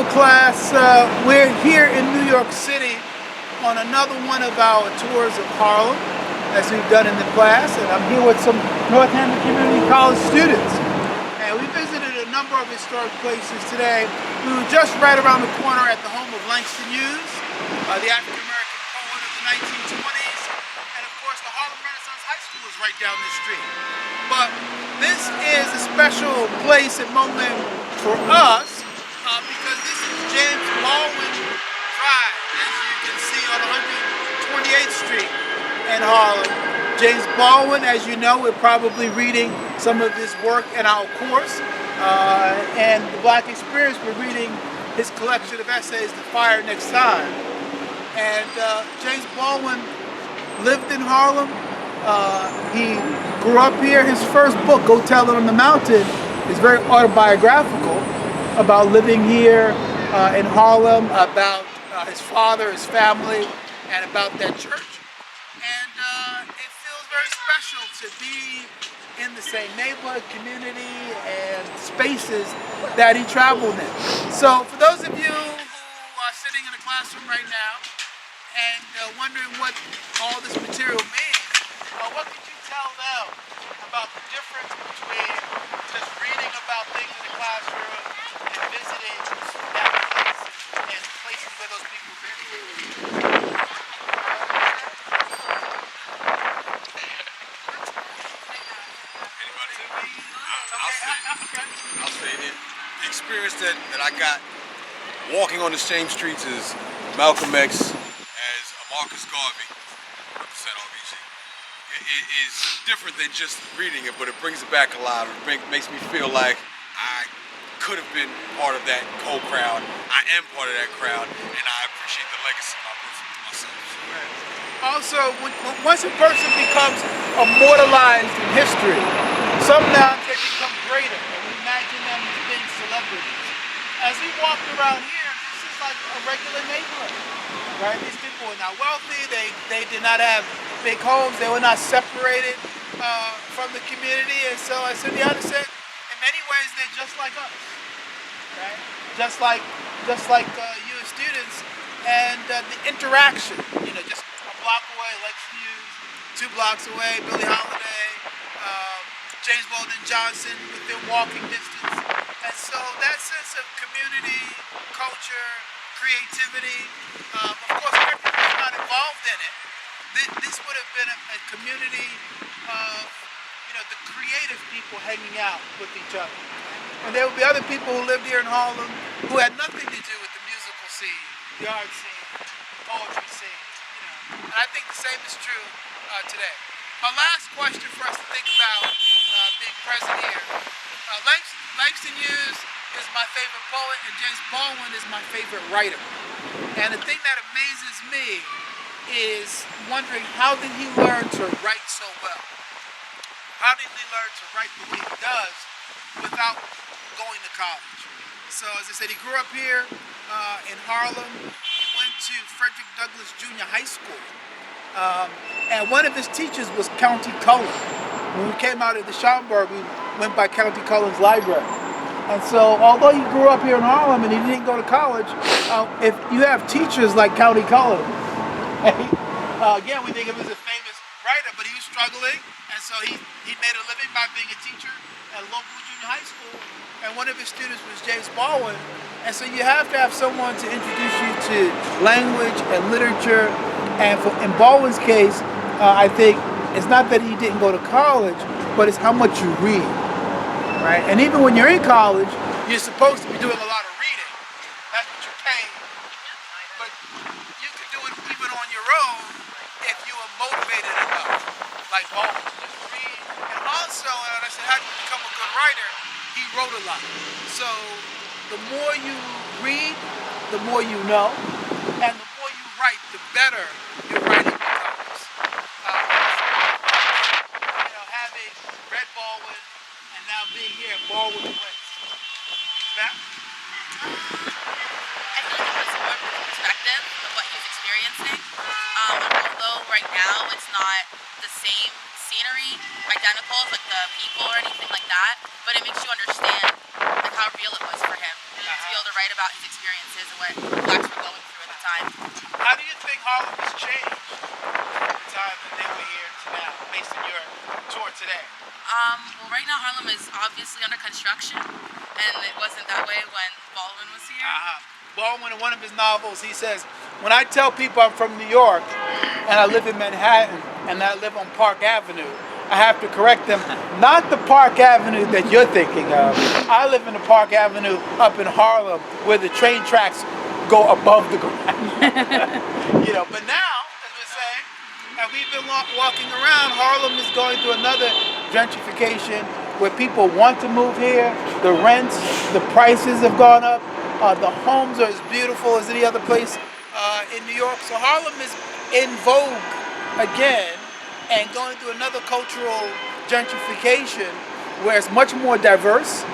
Hello class, we're here in New York City on another one of our tours of Harlem as we've done in the past, and I'm here with some Northampton Community College students, and we visited a number of historic places today. We were just right around the corner at the home of Langston Hughes, the African-American poet of the 1920s, and of course the Harlem Renaissance High School is right down the street. But this is a special place and moment for us because this is James Baldwin Drive, as you can see on 128th Street in Harlem. James Baldwin, as you know, we're probably reading some of his work in our course, and the Black Experience, we're reading his collection of essays, The Fire Next Time. And James Baldwin lived in Harlem. He grew up here. His first book, Go Tell It on the Mountain, is very autobiographical about living here in Harlem, about his father, his family, and about that church. And it feels very special to be in the same neighborhood, community, and spaces that he traveled in. So for those of you who are sitting in a classroom right now and wondering what all this material means, what could you tell them about the difference between just reading about things in the classroom and visiting that place and places where those people visit? I'll say it. The experience that I got walking on the same streets as Malcolm X, as Marcus Garvey, represent RBG. It is different than just reading it, but it brings it back alive. It makes me feel like I could have been part of that whole crowd. I am part of that crowd, and I appreciate the legacy of my person myself. Also, once a person becomes immortalized in history, sometimes they become greater, and we imagine them as big celebrities. As we walked around here, this is like a regular neighborhood, right? These people were not wealthy, they did not have big homes, they were not separated from the community, and so as Cindyana said, in many ways they're just like us, right? Just like you as students, and the interaction, you know, just a block away, Langston Hughes, 2 blocks away, Billie Holiday, James Weldon Johnson within walking distance. And so that sense of community, culture, creativity, of course everyone's not involved in it. This would have been a community of, you know, the creative people hanging out with each other. And there would be other people who lived here in Harlem who had nothing to do with the musical scene, the art scene, poetry scene, you know. And I think the same is true today. My last question for us to think about being present here. Langston Hughes is my favorite poet, and James Baldwin is my favorite writer. And the thing that amazes me is wondering, how did he learn to write so well? How did he learn to write the way he does without going to college? So as I said, he grew up here in Harlem. He went to Frederick Douglass Junior High School. And one of his teachers was County Cullen. When we came out of the Schomburg, we went by County Cullen's library. And so, although he grew up here in Harlem and he didn't go to college, if you have teachers like County Cullen, again, we think of him as a famous writer, but he was struggling, and so he made a living by being a teacher at a local junior high school, and one of his students was James Baldwin. And so you have to have someone to introduce you to language and literature. And in Baldwin's case, I think it's not that he didn't go to college, but it's how much you read, right? And even when you're in college, you're supposed to be doing a lot of reading. That's what you're paid. But you can do it even on your own if you are motivated enough, like Baldwin, to just read. And also, and I said, how do you become a good writer? He wrote a lot. So the more you read, the more you know, and the more you write, the better your writing becomes. You know, having read Baldwin and now being here at Baldwin West. That? I feel like it puts more perspective of what he's experiencing. Although right now it's not the same scenery, identical as like the people or anything like that, but it makes you understand like how real it was for him to be able to write about his experiences and what blacks were going through at the time. How do you think Harlem has changed from the time that they were here to now, based on your tour today? Well, right now Harlem is obviously under construction, and it wasn't that way when Baldwin was here. Baldwin, in one of his novels, he says, when I tell people I'm from New York and I live in Manhattan and I live on Park Avenue, I have to correct them, not the Park Avenue that you're thinking of. I live in the Park Avenue up in Harlem where the train tracks go above the ground. But now, as we're saying, and we've been walking around, Harlem is going through another gentrification where people want to move here. The rents, the prices have gone up. The homes are as beautiful as any other place in New York. So Harlem is in vogue again and going through another cultural gentrification where it's much more diverse.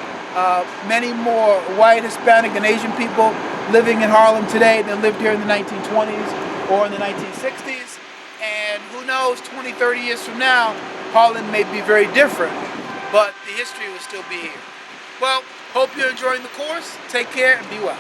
Many more white, Hispanic, and Asian people living in Harlem today than lived here in the 1920s or in the 1960s. And who knows, 20, 30 years from now, Harlem may be very different, but the history will still be here. Well, hope you're enjoying the course. Take care and be well.